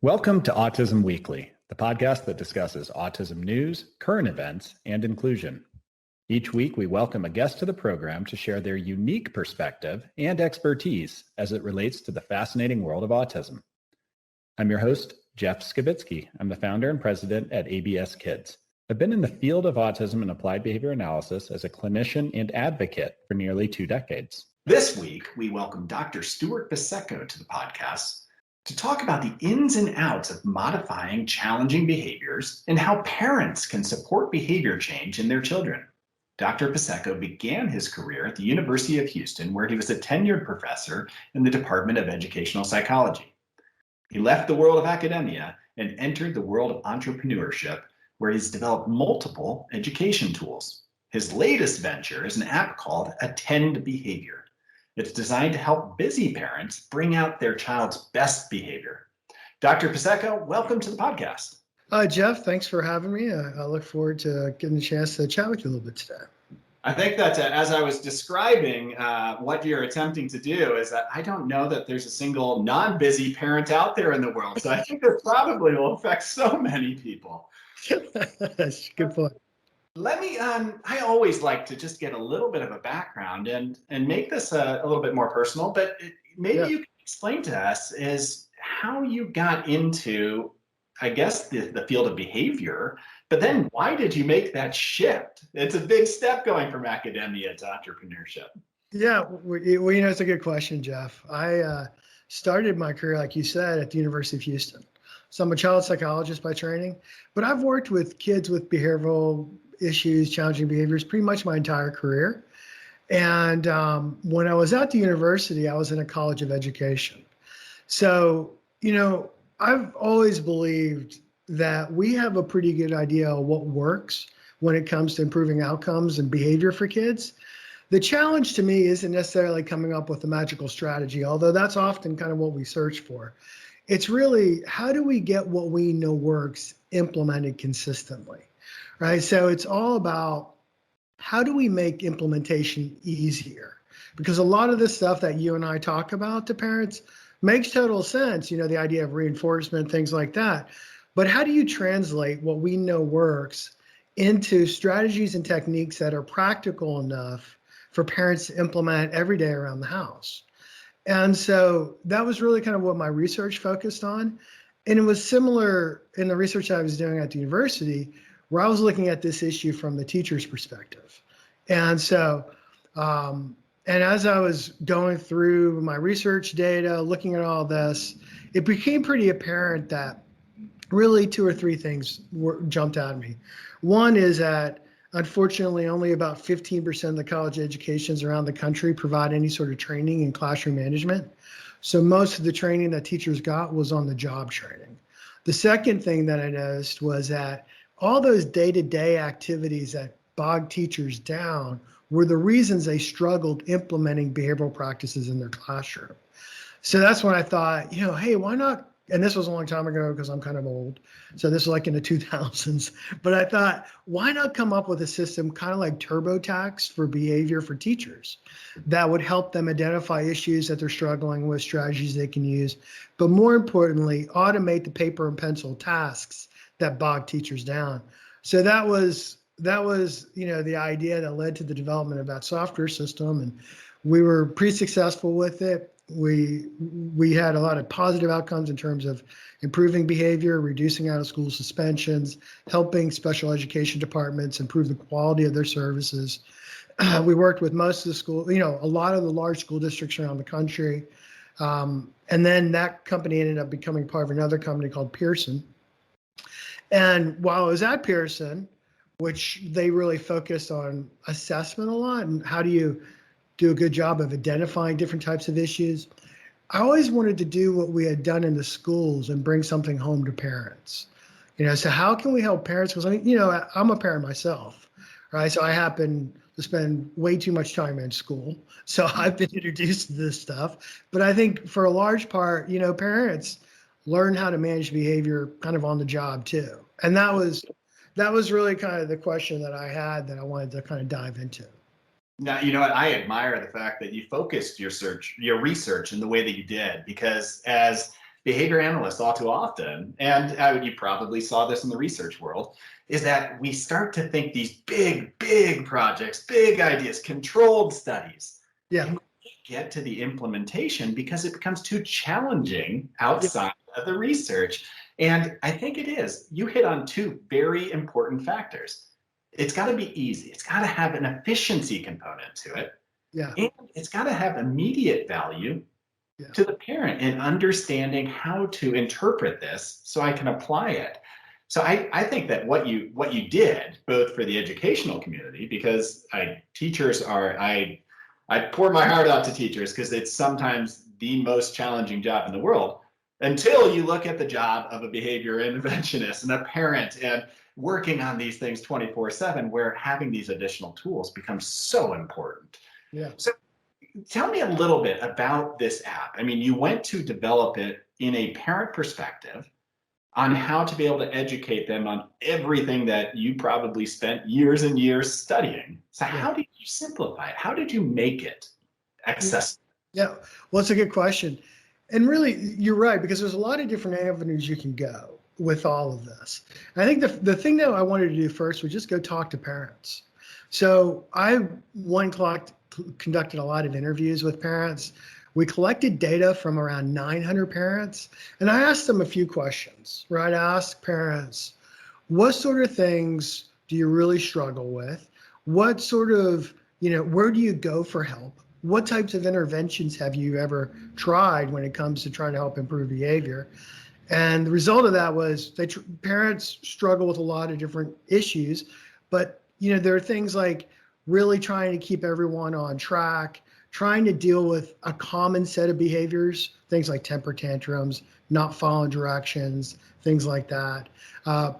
Welcome to Autism Weekly, the podcast that discusses autism news, current events, and inclusion. Each week, we welcome a guest to the program to share their unique perspective and expertise as it relates to the fascinating world of autism. I'm your host, Jeff Skibitsky. I'm the founder and president at ABS Kids. I've been in the field of autism and applied behavior analysis as a clinician and advocate for nearly 2 decades. This week, we welcome Dr. Stewart Pisecco to the podcast to talk about the ins and outs of modifying challenging behaviors and how parents can support behavior change in their children. Dr. Pisecco began his career at the University of Houston, where he was a tenured professor in the Department of Educational Psychology. He left the world of academia and entered the world of entrepreneurship, where he's developed multiple education tools. His latest venture is an app called Attend Behavior. It's designed to help busy parents bring out their child's best behavior. Dr. Pisecco, welcome to the podcast. Hi, Jeff. Thanks for having me. I look forward to getting a chance to chat with you a little bit today. I think that as I was describing what you're attempting to do is that I don't know that there's a single non-busy parent out there in the world. So I think this probably will affect so many people. That's a good point. Let me, I always like to just get a little bit of a background and make this a little bit more personal, but maybe you can explain to us is how you got into, I guess, the field of behavior, but then why did you make that shift? It's a big step going from academia to entrepreneurship. Yeah, well, it's a good question, Jeff. I started my career, like you said, at the University of Houston. So I'm a child psychologist by training, but I've worked with kids with behavioral issues, challenging behaviors, pretty much my entire career. And when I was at the university, I was in a college of education. So, I've always believed that we have a pretty good idea of what works when it comes to improving outcomes and behavior for kids. The challenge to me isn't necessarily coming up with a magical strategy, although that's often kind of what we search for. It's really, how do we get what we know works implemented consistently, right? So it's all about how do we make implementation easier? Because a lot of the stuff that you and I talk about to parents makes total sense, the idea of reinforcement, things like that. But how do you translate what we know works into strategies and techniques that are practical enough for parents to implement every day around the house? And so that was really kind of what my research focused on. And it was similar in the research I was doing at the university, where I was looking at this issue from the teacher's perspective. And so, and as I was going through my research data, looking at all this, it became pretty apparent that really 2 or 3 things jumped out at me. One is that unfortunately, only about 15% of the college educations around the country provide any sort of training in classroom management. So most of the training that teachers got was on the job training. The second thing that I noticed was that all those day-to-day activities that bogged teachers down were the reasons they struggled implementing behavioral practices in their classroom. So that's when I thought, hey, why not? And this was a long time ago because I'm kind of old. So this was like in the 2000s. But I thought, why not come up with a system kind of like TurboTax for behavior for teachers that would help them identify issues that they're struggling with, strategies they can use, but more importantly, automate the paper and pencil tasks that bog teachers down. So that was the idea that led to the development of that software system. And we were pretty successful with it. We had a lot of positive outcomes in terms of improving behavior, reducing out of school suspensions, helping special education departments improve the quality of their services. We worked with most of the school, a lot of the large school districts around the country. And then that company ended up becoming part of another company called Pearson. And while I was at Pearson, which they really focused on assessment a lot and how do you do a good job of identifying different types of issues, I always wanted to do what we had done in the schools and bring something home to parents. So how can we help parents? Because I'm a parent myself, right? So I happen to spend way too much time in school. So I've been introduced to this stuff. But I think for a large part, parents learn how to manage behavior kind of on the job too. And that was really kind of the question that I had that I wanted to kind of dive into. Now, you know what? I admire the fact that you focused your research in the way that you did, because as behavior analysts all too often, and you probably saw this in the research world, is that we start to think these big projects, big ideas, controlled studies. Yeah. And we can't get to the implementation because it becomes too challenging Yeah. outside of the research. And I think it is. You hit on two very important factors. It's got to be easy. It's got to have an efficiency component to it. Yeah. And it's got to have immediate value Yeah. to the parent in understanding how to interpret this so I can apply it. So I think that what you did, both for the educational community, because teachers are, I pour my heart out to teachers because it's sometimes the most challenging job in the world, until you look at the job of a behavior interventionist and a parent and working on these things 24/7, where having these additional tools becomes so important. Yeah. So tell me a little bit about this app. I mean, you went to develop it in a parent perspective on how to be able to educate them on everything that you probably spent years and years studying. So how did you simplify it? How did you make it accessible? Yeah. Well, it's a good question. And really, you're right, because there's a lot of different avenues you can go with all of this. And I think the thing that I wanted to do first was just go talk to parents. So I conducted a lot of interviews with parents. We collected data from around 900 parents, and I asked them a few questions, right? I asked parents, what sort of things do you really struggle with? What sort of, where do you go for help? What types of interventions have you ever tried when it comes to trying to help improve behavior? And the result of that was parents struggle with a lot of different issues, but there are things like really trying to keep everyone on track, trying to deal with a common set of behaviors, things like temper tantrums, not following directions, things like that.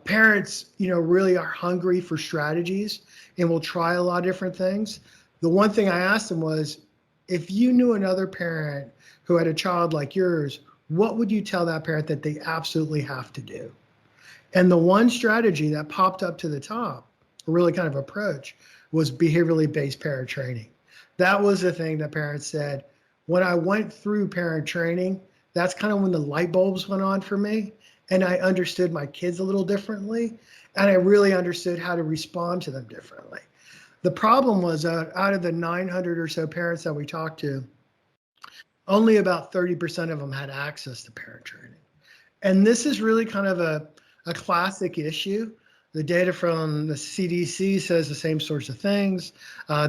Parents, really are hungry for strategies and will try a lot of different things. The one thing I asked them was, if you knew another parent who had a child like yours, what would you tell that parent that they absolutely have to do? And the one strategy that popped up to the top, a really kind of approach, was behaviorally based parent training. That was the thing that parents said, when I went through parent training, that's kind of when the light bulbs went on for me. And I understood my kids a little differently. And I really understood how to respond to them differently. The problem was out of the 900 or so parents that we talked to, only about 30% of them had access to parent training. And this is really kind of a classic issue. The data from the CDC says the same sorts of things.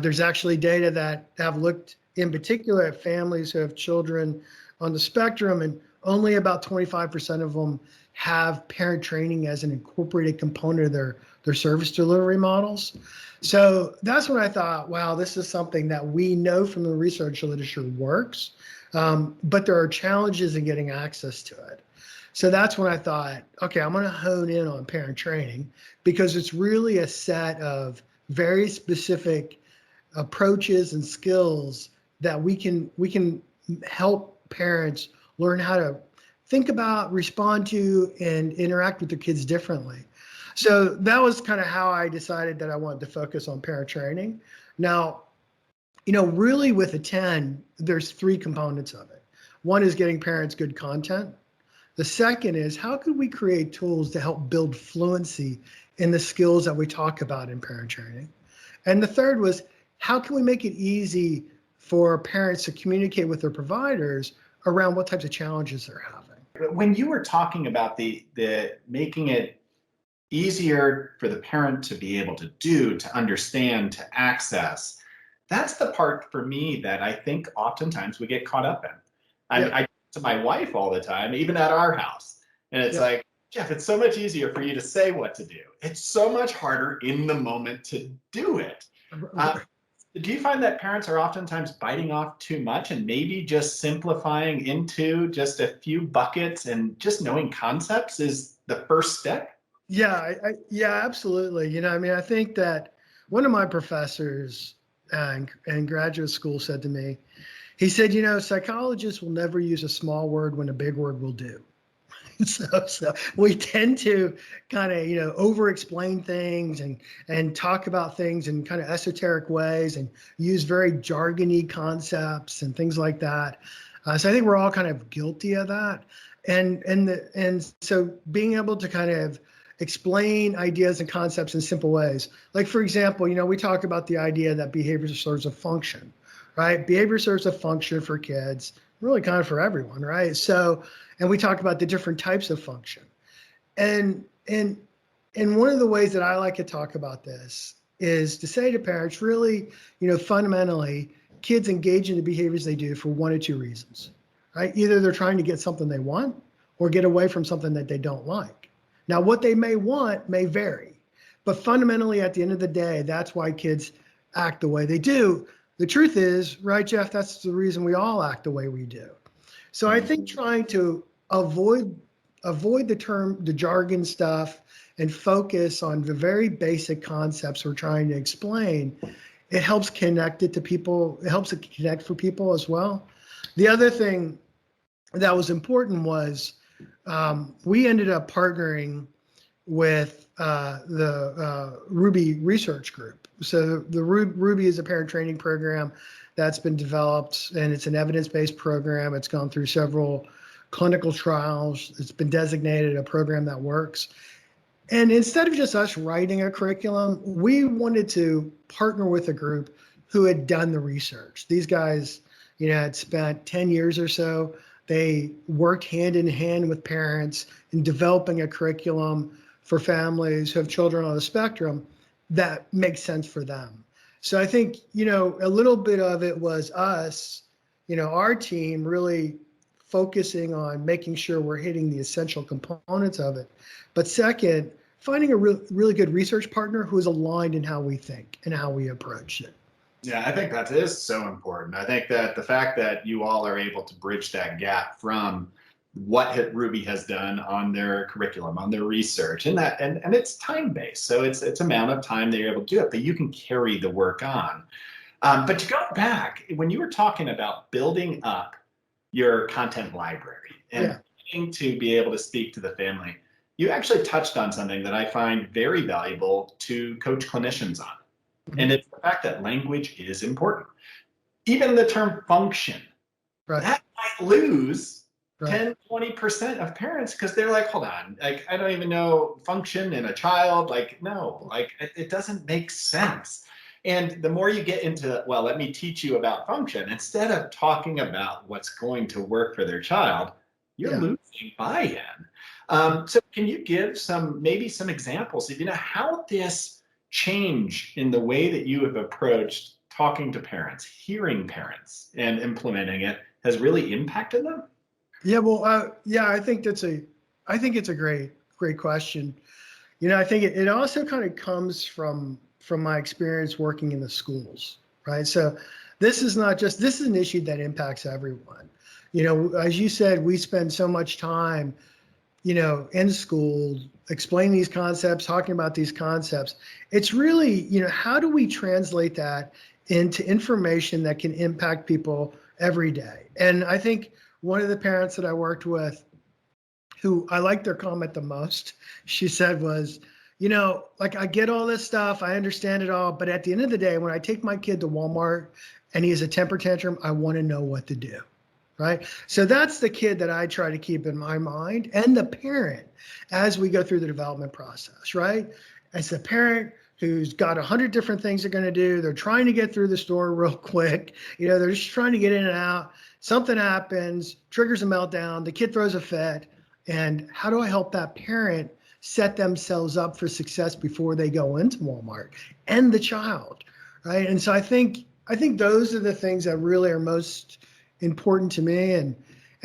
There's actually data that have looked in particular at families who have children on the spectrum, and only about 25% of them have parent training as an incorporated component of their service delivery models. So that's when I thought, wow, this is something that we know from the research literature works, but there are challenges in getting access to it. So that's when I thought, okay, I'm going to hone in on parent training, because it's really a set of very specific approaches and skills that we can help parents learn how to think about, respond to, and interact with their kids differently. So that was kind of how I decided that I wanted to focus on parent training. Now, really with a 10, there's three components of it. One is getting parents good content. The second is, how could we create tools to help build fluency in the skills that we talk about in parent training? And the third was, how can we make it easy for parents to communicate with their providers around what types of challenges they're having? When you were talking about the making it easier for the parent to be able to do, to understand, to access, that's the part for me that I think oftentimes we get caught up in. I talk to my wife all the time, even at our house, and it's like, Jeff, it's so much easier for you to say what to do. It's so much harder in the moment to do it. Do you find that parents are oftentimes biting off too much and maybe just simplifying into just a few buckets, and just knowing concepts is the first step? Yeah, absolutely. I think that one of my professors in graduate school said to me, he said, psychologists will never use a small word when a big word will do. So we tend to kind of, over explain things and talk about things in kind of esoteric ways and use very jargony concepts and things like that. So I think we're all kind of guilty of that. And so being able to kind of explain ideas and concepts in simple ways. Like, for example, we talk about the idea that behavior serves a function, right? Behavior serves a function for kids, really kind of for everyone, right? So, and we talk about the different types of function. And one of the ways that I like to talk about this is to say to parents, really, fundamentally, kids engage in the behaviors they do for one or two reasons, right? Either they're trying to get something they want or get away from something that they don't like. Now, what they may want may vary, but fundamentally, at the end of the day, that's why kids act the way they do. The truth is, right, Jeff, that's the reason we all act the way we do. So I think trying to avoid the jargon stuff and focus on the very basic concepts we're trying to explain, it helps connect it to people. It helps it connect for people as well. The other thing that was important was we ended up partnering with the Ruby Research Group. So the Ruby is a parent training program that's been developed, and it's an evidence-based program. It's gone through several clinical trials. It's been designated a program that works. And instead of just us writing a curriculum, we wanted to partner with a group who had done the research. These guys, had spent 10 years or so. They worked hand in hand with parents in developing a curriculum for families who have children on the spectrum that makes sense for them. So I think, a little bit of it was us, our team really focusing on making sure we're hitting the essential components of it. But second, finding a really good research partner who is aligned in how we think and how we approach it. Yeah, I think that is so important. I think that the fact that you all are able to bridge that gap from what Ruby has done on their curriculum, on their research, and it's time-based. So it's amount of time they're able to do it, but you can carry the work on. But to go back, when you were talking about building up your content library and to be able to speak to the family, you actually touched on something that I find very valuable to coach clinicians on. And it's the fact that language is important. Even the term function, that might lose 10, 20% of parents because they're like, hold on, like, I don't even know function in a child. Like, no, like it doesn't make sense. And the more you get into, well, let me teach you about function, instead of talking about what's going to work for their child, you're losing buy-in. So can you give maybe some examples of, how this change in the way that you have approached talking to parents, hearing parents, and implementing it has really impacted them? Yeah, well, I think it's a great question. I think it also kind of comes from my experience working in the schools, right? So this is an issue that impacts everyone. As you said, we spend so much time, in school, explaining these concepts, talking about these concepts. It's really, how do we translate that into information that can impact people every day? And I think one of the parents that I worked with, who I liked their comment the most, she said was, like, I get all this stuff, I understand it all, but at the end of the day, when I take my kid to Walmart and he has a temper tantrum, I want to know what to do. Right. So that's the kid that I try to keep in my mind, and the parent as we go through the development process. Right. As a parent who's got 100 different things they're going to do, they're trying to get through the store real quick. They're just trying to get in and out. Something happens, triggers a meltdown, the kid throws a fit. And how do I help that parent set themselves up for success before they go into Walmart, and the child? Right. And so I think those are the things that really are most important to me. And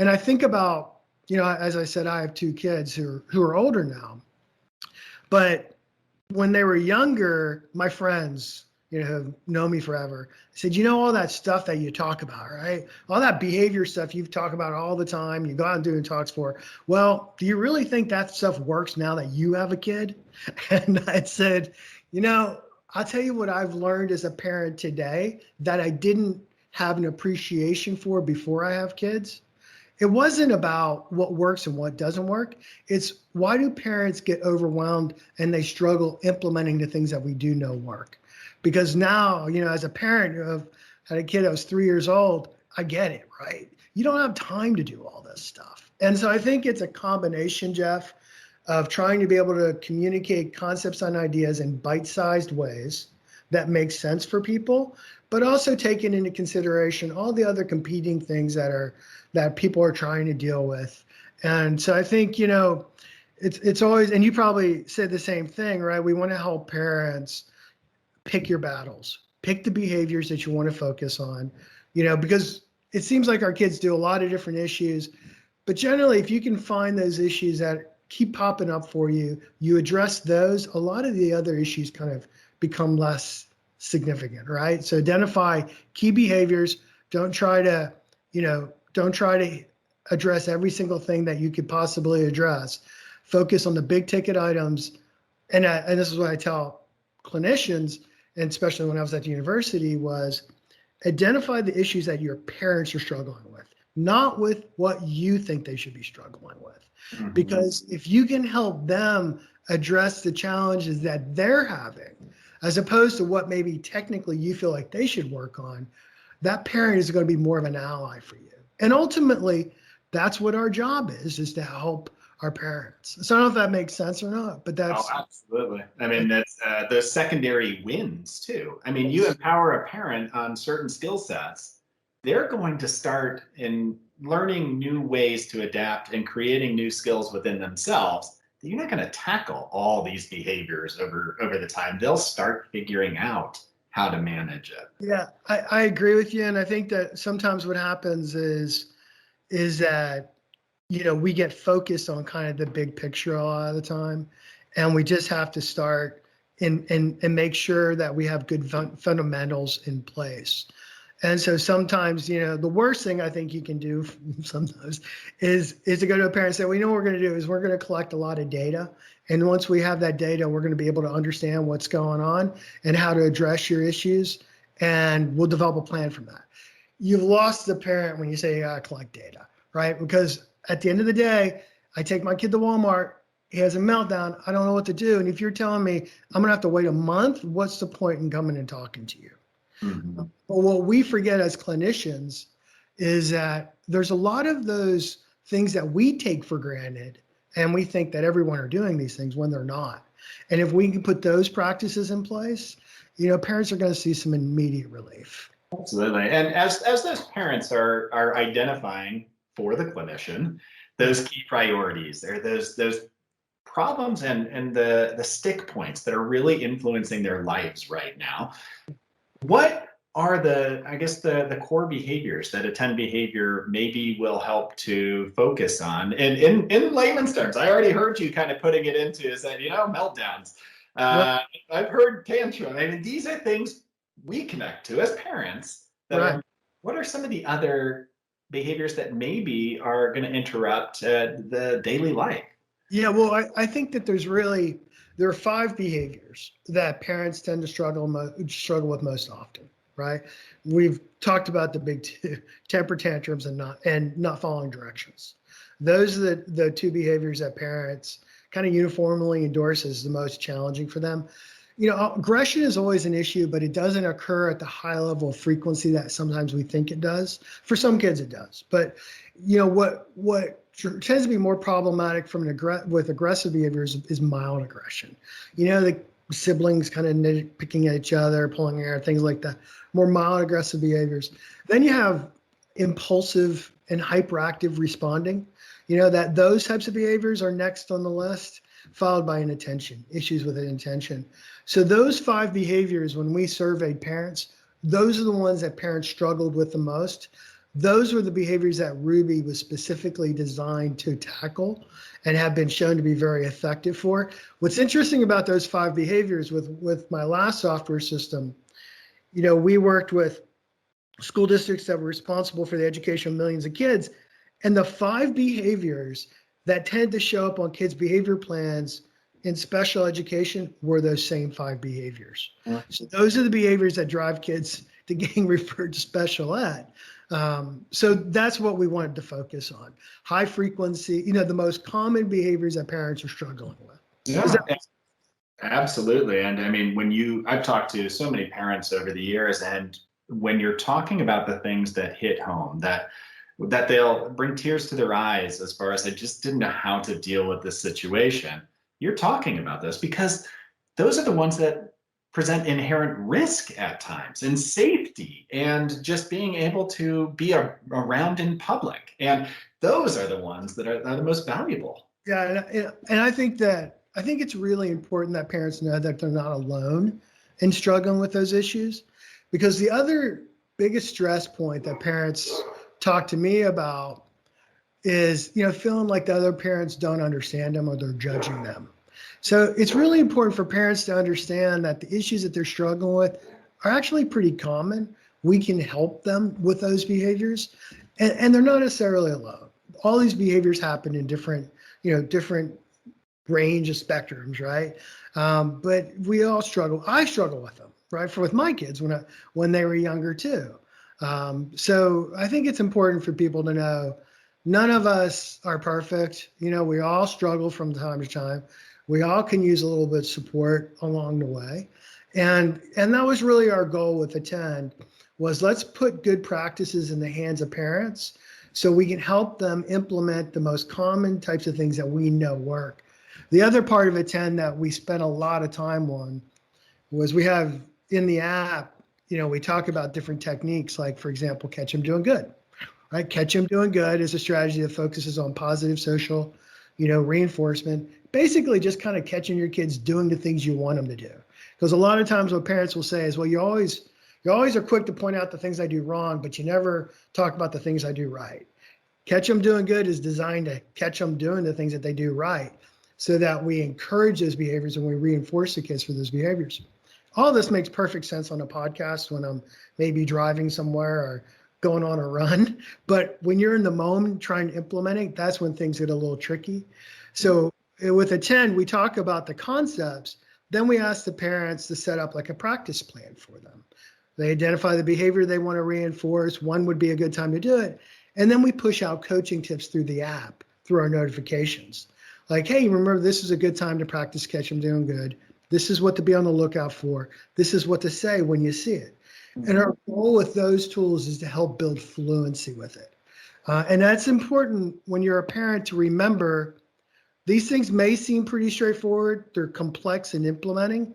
I think about, as I said, I have two kids who are older now, but when they were younger, my friends, have known me forever, said, all that stuff that you talk about, right? All that behavior stuff you talk about all the time, you go out and do talks for. Well, do you really think that stuff works now that you have a kid? And I said, I'll tell you what I've learned as a parent today that I didn't have an appreciation for before I have kids, it wasn't about what works and what doesn't work. It's why do parents get overwhelmed and they struggle implementing the things that we do know work? Because now, as a parent of had a kid that was 3 years old, I get it, right? You don't have time to do all this stuff. And so I think it's a combination, Jeff, of trying to be able to communicate concepts and ideas in bite-sized ways that make sense for people, but also taking into consideration all the other competing things that people are trying to deal with. And so I think, it's always, and you probably said the same thing, right? We want to help parents pick your battles, pick the behaviors that you want to focus on, because it seems like our kids do a lot of different issues, but generally, if you can find those issues that keep popping up for you, you address those, a lot of the other issues kind of become less significant, right? So identify key behaviors. Don't try to address every single thing that you could possibly address. Focus on the big ticket items. And this is what I tell clinicians, and especially when I was at the university, was identify the issues that your parents are struggling with, not with what you think they should be struggling with. Mm-hmm. Because if you can help them address the challenges that they're having, as opposed to what maybe technically you feel like they should work on, that parent is going to be more of an ally for you. And ultimately, that's what our job is to help our parents. So I don't know if that makes sense or not, but that's... Oh, absolutely. I mean, that's those secondary wins too. I mean, you empower a parent on certain skill sets, they're going to start in learning new ways to adapt and creating new skills within themselves. You're not going to tackle all these behaviors over the time. They'll start figuring out how to manage it. Yeah, I agree with you. And I think that sometimes what happens is that, we get focused on kind of the big picture a lot of the time. And we just have to start and make sure that we have good fundamentals in place. And so sometimes, the worst thing I think you can do sometimes is to go to a parent and say, well, what we're going to do is we're going to collect a lot of data. And once we have that data, we're going to be able to understand what's going on and how to address your issues. And we'll develop a plan from that. You've lost the parent when you say you got to collect data, right? Because at the end of the day, I take my kid to Walmart. He has a meltdown. I don't know what to do. And if you're telling me I'm going to have to wait a month, what's the point in coming and talking to you? Mm-hmm. But what we forget as clinicians is that there's a lot of those things that we take for granted, and we think that everyone are doing these things when they're not. And if we can put those practices in place, parents are going to see some immediate relief. Absolutely. And as those parents are identifying for the clinician those key priorities, there are those problems and the stick points that are really influencing their lives right now. What are the core behaviors that attend behavior maybe will help to focus on? And in layman's terms, I already heard you kind of putting it into is that, meltdowns. I've heard tantrum. I mean, these are things we connect to as parents. What are some of the other behaviors that maybe are going to interrupt the daily life? Yeah, well, I think that there are 5 behaviors that parents tend to struggle with most often, right? We've talked about the big 2, temper tantrums and not following directions. Those are the 2 behaviors that parents kind of uniformly endorse as the most challenging for them. Aggression is always an issue, but it doesn't occur at the high level of frequency that sometimes we think it does. For some kids, it does. But what tends to be more problematic with aggressive behaviors is mild aggression. The siblings kind of nitpicking at each other, pulling hair, things like that. More mild aggressive behaviors. Then you have impulsive and hyperactive responding. That those types of behaviors are next on the list, followed by inattention, issues with inattention. So those 5 behaviors, when we surveyed parents, those are the ones that parents struggled with the most. Those were the behaviors that Ruby was specifically designed to tackle and have been shown to be very effective for. What's interesting about those 5 behaviors with my last software system, we worked with school districts that were responsible for the education of millions of kids. And the 5 behaviors that tend to show up on kids' behavior plans in special education were those same 5 behaviors. So those are the behaviors that drive kids to getting referred to special ed. So that's what we wanted to focus on. High frequency, the most common behaviors that parents are struggling with. Yeah, absolutely. And I mean, I've talked to so many parents over the years, and when you're talking about the things that hit home, that they'll bring tears to their eyes as far as I just didn't know how to deal with this situation. You're talking about this because those are the ones that present inherent risk at times, and safety, and just being able to be around in public. And those are the ones that are the most valuable. Yeah, and I think it's really important that parents know that they're not alone in struggling with those issues, because the other biggest stress point that parents talk to me about is, feeling like the other parents don't understand them or they're judging them. So it's really important for parents to understand that the issues that they're struggling with are actually pretty common. We can help them with those behaviors, and they're not necessarily alone. All these behaviors happen in different range of spectrums, right? But we all struggle. I struggle with them, right? With my kids when they were younger too. So I think it's important for people to know none of us are perfect. We all struggle from time to time. We all can use a little bit of support along the way. And that was really our goal with Attend, was let's put good practices in the hands of parents so we can help them implement the most common types of things that we know work. The other part of Attend that we spent a lot of time on was we have in the app, we talk about different techniques, like, for example, Catch 'em Doing Good, right? Catch 'em Doing Good is a strategy that focuses on positive social, reinforcement, basically just kind of catching your kids doing the things you want them to do. Because a lot of times what parents will say is, well, you always are quick to point out the things I do wrong, but you never talk about the things I do right. Catch 'em Doing Good is designed to catch them doing the things that they do right, so that we encourage those behaviors and we reinforce the kids for those behaviors. All this makes perfect sense on a podcast when I'm maybe driving somewhere or going on a run. But when you're in the moment trying to implement it, that's when things get a little tricky. So with Attend, we talk about the concepts. Then we ask the parents to set up like a practice plan for them. They identify the behavior they want to reinforce. When would be a good time to do it? And then we push out coaching tips through the app, through our notifications. Like, hey, remember, this is a good time to practice Catch 'em Doing Good. This is what to be on the lookout for. This is what to say when you see it. And our goal with those tools is to help build fluency with it. And that's important when you're a parent to remember these things may seem pretty straightforward. They're complex in implementing,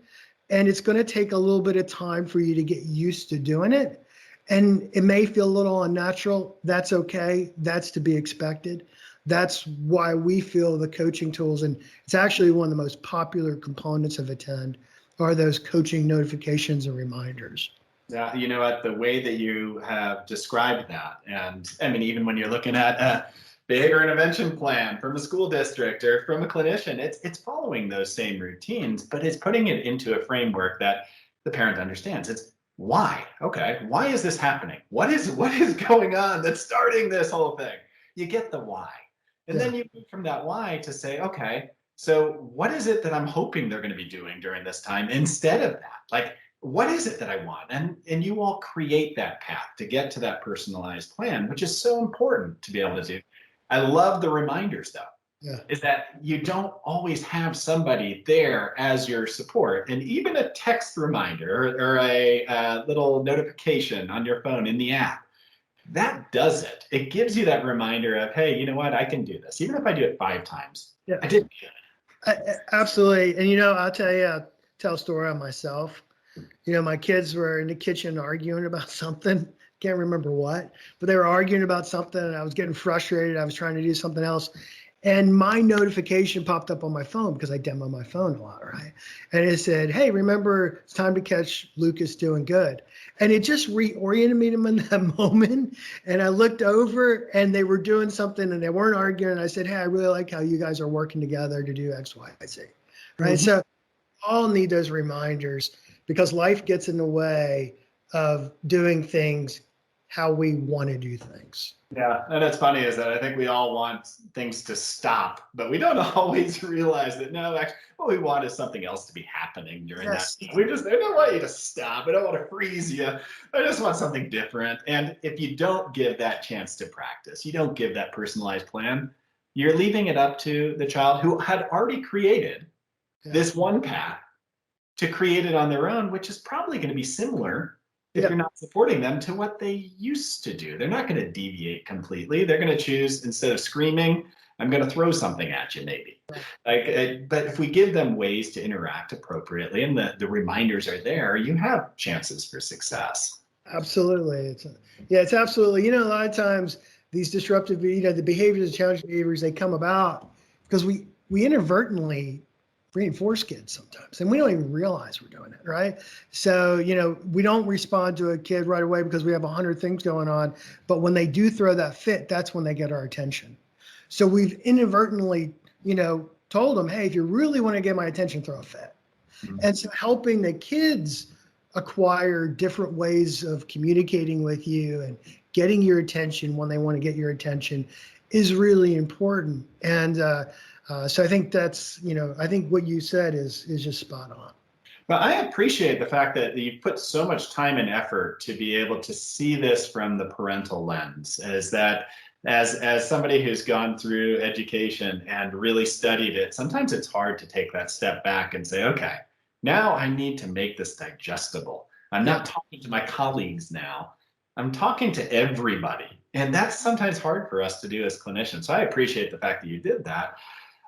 and it's going to take a little bit of time for you to get used to doing it. And it may feel a little unnatural. That's okay. That's to be expected. That's why we feel the coaching tools, and it's actually one of the most popular components of Attend, are those coaching notifications and reminders. Yeah, you know what, the way that you have described that, and I mean, even when you're looking at a behavior intervention plan from a school district or from a clinician, it's following those same routines, but it's putting it into a framework that the parent understands. It's why? Okay, why is this happening? What is going on that's starting this whole thing? You get the why. And then you move from that why to say, okay, so what is it that I'm hoping they're going to be doing during this time instead of that? Like, what is it that I want? And you all create that path to get to that personalized plan, which is so important to be able to do. I love the reminders, though. Yeah. Is that you don't always have somebody there as your support. And even a text reminder or a little notification on your phone in the app, that does it. It gives you that reminder of, hey, you know what? I can do this. Even if I do it 5 times, yeah. I did good. Absolutely. And, I'll tell a story on myself. My kids were in the kitchen arguing about something. Can't remember what, but they were arguing about something and I was getting frustrated. I was trying to do something else. And my notification popped up on my phone because I demo my phone a lot, right? And it said, hey, remember, it's time to catch Lucas doing good. And it just reoriented me in that moment. And I looked over and they were doing something and they weren't arguing. And I said, hey, I really like how you guys are working together to do X, Y, Z, right? Mm-hmm. So we all need those reminders because life gets in the way of doing things how we want to do things. Yeah, and it's funny is that I think we all want things to stop, but we don't always realize that no, actually, what we want is something else to be happening during that. Yes. We don't want you to stop. I don't want to freeze you. I just want something different. And if you don't give that chance to practice, you don't give that personalized plan, you're leaving it up to the child who had already created this one path to create it on their own, which is probably going to be similar if you're not supporting them to what they used to do. They're not going to deviate completely. They're going to choose, instead of screaming, I'm going to throw something at you, maybe. But if we give them ways to interact appropriately and the reminders are there, you have chances for success. Absolutely. It's absolutely, a lot of times these disruptive, the behaviors, the challenging behaviors, they come about because we inadvertently reinforce kids sometimes, and we don't even realize we're doing it, right? So, we don't respond to a kid right away because we have 100 things going on, but when they do throw that fit, that's when they get our attention. So we've inadvertently, told them, hey, if you really want to get my attention, throw a fit. Mm-hmm. And so helping the kids acquire different ways of communicating with you and getting your attention when they want to get your attention is really important. And so I think that's, I think what you said is just spot on. Well, I appreciate the fact that you put so much time and effort to be able to see this from the parental lens, as somebody who's gone through education and really studied it, sometimes it's hard to take that step back and say, okay, now I need to make this digestible. I'm not talking to my colleagues now. I'm talking to everybody. And that's sometimes hard for us to do as clinicians. So I appreciate the fact that you did that.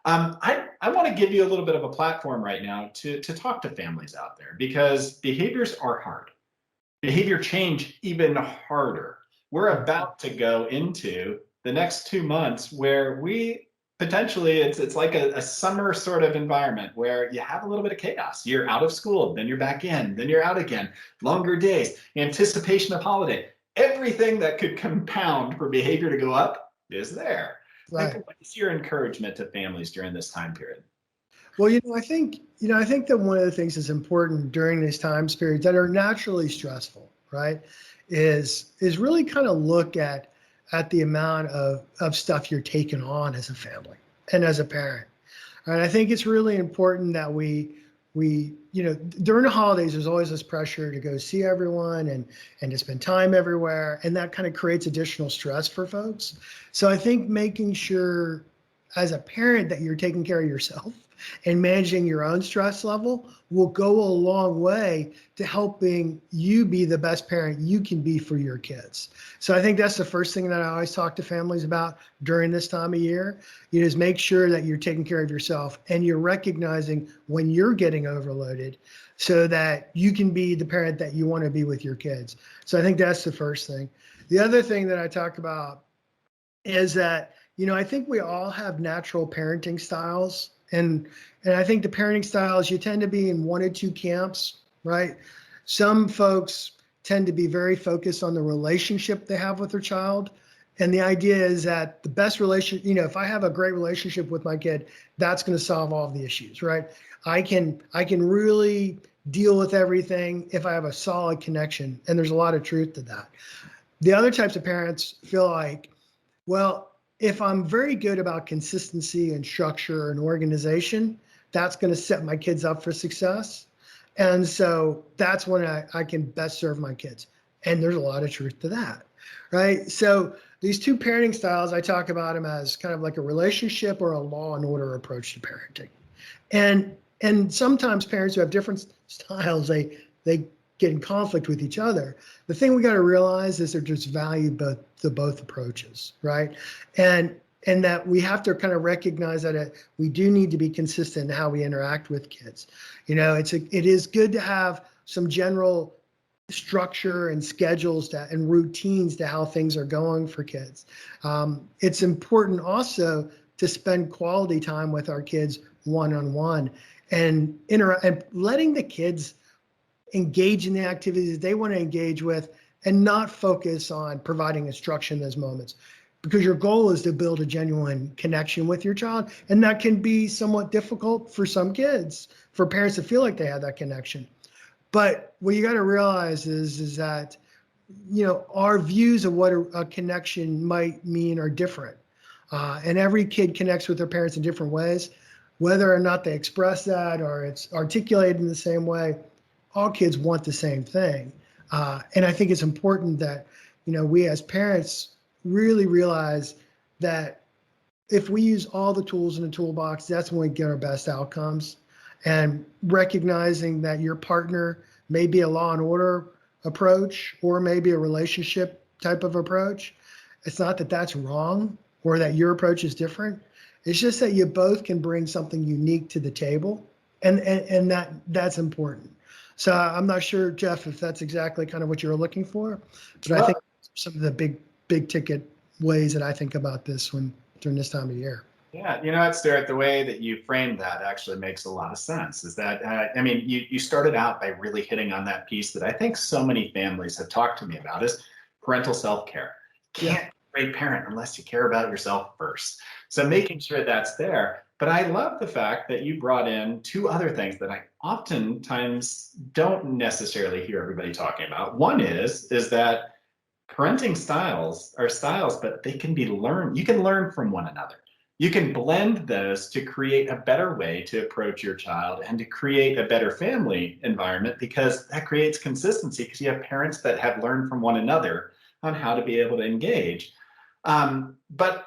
I want to give you a little bit of a platform right now to talk to families out there, because behaviors are hard. Behavior change even harder. We're about to go into the next 2 months where we potentially, it's like a summer sort of environment where you have a little bit of chaos. You're out of school, then you're back in, then you're out again, longer days, anticipation of holiday. Everything that could compound for behavior to go up is there. Right. What is your encouragement to families during this time period? Well, I think that one of the things that's important during these time periods that are naturally stressful, right, is really kind of look at the amount of stuff you're taking on as a family and as a parent. And I think it's really important that we during the holidays, there's always this pressure to go see everyone and to spend time everywhere. And that kind of creates additional stress for folks. So I think making sure as a parent that you're taking care of yourself and managing your own stress level will go a long way to helping you be the best parent you can be for your kids. So I think that's the first thing that I always talk to families about during this time of year, is make sure that you're taking care of yourself and you're recognizing when you're getting overloaded so that you can be the parent that you want to be with your kids. So I think that's the first thing. The other thing that I talk about is that, I think we all have natural parenting styles. And I think the parenting styles, you tend to be in one or two camps, right? Some folks tend to be very focused on the relationship they have with their child. And the idea is that the best relationship, if I have a great relationship with my kid, that's going to solve all of the issues, right? I can really deal with everything if I have a solid connection. And there's a lot of truth to that. The other types of parents feel like, well, if I'm very good about consistency and structure and organization, that's going to set my kids up for success. And so that's when I can best serve my kids. And there's a lot of truth to that, right? So these two parenting styles, I talk about them as kind of like a relationship or a law and order approach to parenting. And sometimes parents who have different styles, they get in conflict with each other. The thing we got to realize is that there's value both approaches, right? And that we have to kind of recognize that we do need to be consistent in how we interact with kids. It is good to have some general structure and schedules and routines to how things are going for kids. It's important also to spend quality time with our kids one-on-one and letting the kids engage in the activities they want to engage with and not focus on providing instruction in those moments, because your goal is to build a genuine connection with your child. And that can be somewhat difficult for some kids, for parents to feel like they have that connection. But what you got to realize is that our views of what a connection might mean are different. And every kid connects with their parents in different ways, whether or not they express that or it's articulated in the same way. All kids want the same thing. And I think it's important that, we as parents really realize that if we use all the tools in the toolbox, that's when we get our best outcomes. And recognizing that your partner may be a law and order approach or maybe a relationship type of approach. It's not that that's wrong or that your approach is different. It's just that you both can bring something unique to the table, and that's important. So I'm not sure, Jeff, if that's exactly kind of what you were looking for, but I think some of the big ticket ways that I think about this during this time of year. Yeah, you know what, Stewart, the way that you framed that actually makes a lot of sense. Is that, you started out by really hitting on that piece that I think so many families have talked to me about is parental self-care. Can't be a great parent unless you care about yourself first. So making sure that's there. But I love the fact that you brought in two other things that I oftentimes don't necessarily hear everybody talking about. One is that parenting styles are styles, but they can be learned. You can learn from one another. You can blend those to create a better way to approach your child and to create a better family environment, because that creates consistency, because you have parents that have learned from one another on how to be able to engage. But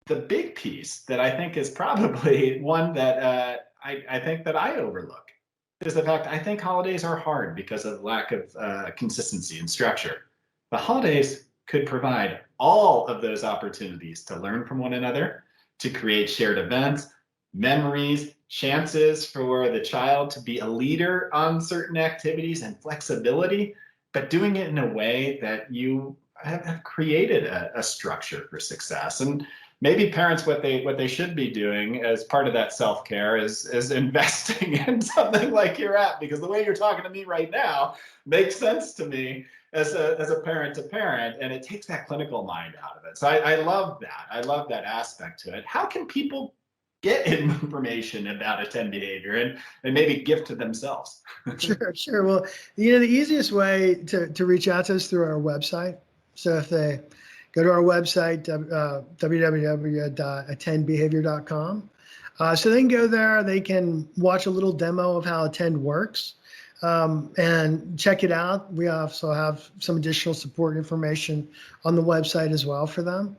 the big piece that I think is probably one that I think that I overlook is the fact I think holidays are hard because of lack of consistency and structure. The holidays could provide all of those opportunities to learn from one another, to create shared events, memories, chances for the child to be a leader on certain activities, and flexibility, but doing it in a way that you have created a structure for success. And maybe parents, what they should be doing as part of that self-care is investing in something like your app, because the way you're talking to me right now makes sense to me as a parent to parent, and it takes that clinical mind out of it. So I love that. I love that aspect to it. How can people get information about attend behavior and maybe give to themselves? Sure. Well, the easiest way to reach out to us through our website. So if they go to our website, www.attendbehavior.com. So they can go there, they can watch a little demo of how Attend works. And check it out. We also have some additional support information on the website as well for them.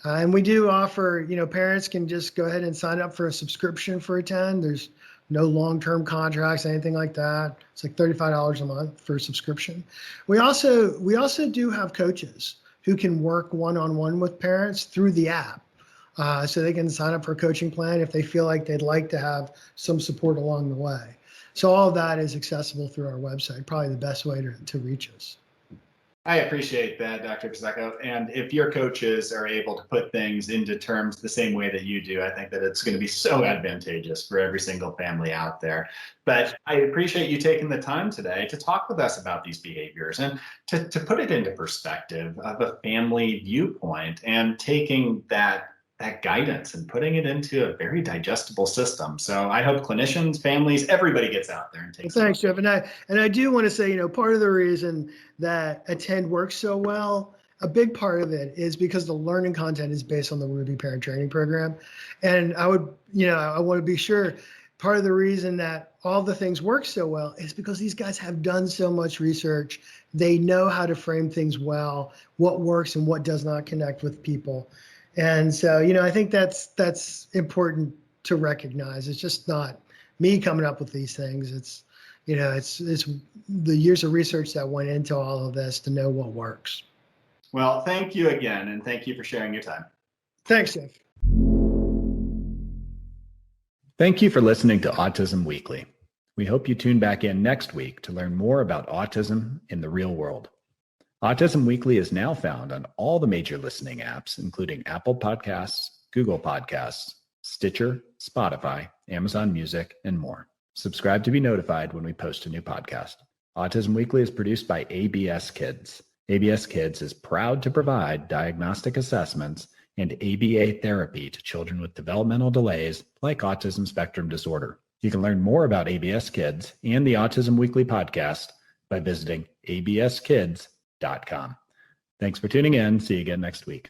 And we do offer, parents can just go ahead and sign up for a subscription for Attend. There's no long-term contracts, anything like that. It's like $35 a month for a subscription. We also do have coaches who can work one-on-one with parents through the app. So they can sign up for a coaching plan if they feel like they'd like to have some support along the way. So all of that is accessible through our website, probably the best way to reach us. I appreciate that, Dr. Pisecco. And if your coaches are able to put things into terms the same way that you do, I think that it's going to be so advantageous for every single family out there. But I appreciate you taking the time today to talk with us about these behaviors and to put it into perspective of a family viewpoint and taking that guidance and putting it into a very digestible system. So I hope clinicians, families, everybody gets out there and takes. Well, thanks, Jeff. And I do want to say, part of the reason that Attend works so well, a big part of it is because the learning content is based on the Ruby Parent Training Program. And I want to be sure part of the reason that all the things work so well is because these guys have done so much research. They know how to frame things well, what works and what does not connect with people. And so, I think that's important to recognize. It's just not me coming up with these things. It's, it's the years of research that went into all of this to know what works. Well, thank you again, and thank you for sharing your time. Thanks, Jeff. Thank you for listening to Autism Weekly. We hope you tune back in next week to learn more about autism in the real world. Autism Weekly is now found on all the major listening apps, including Apple Podcasts, Google Podcasts, Stitcher, Spotify, Amazon Music, and more. Subscribe to be notified when we post a new podcast. Autism Weekly is produced by ABS Kids. ABS Kids is proud to provide diagnostic assessments and ABA therapy to children with developmental delays like Autism Spectrum Disorder. You can learn more about ABS Kids and the Autism Weekly podcast by visiting abskids.com. Thanks for tuning in. See you again next week.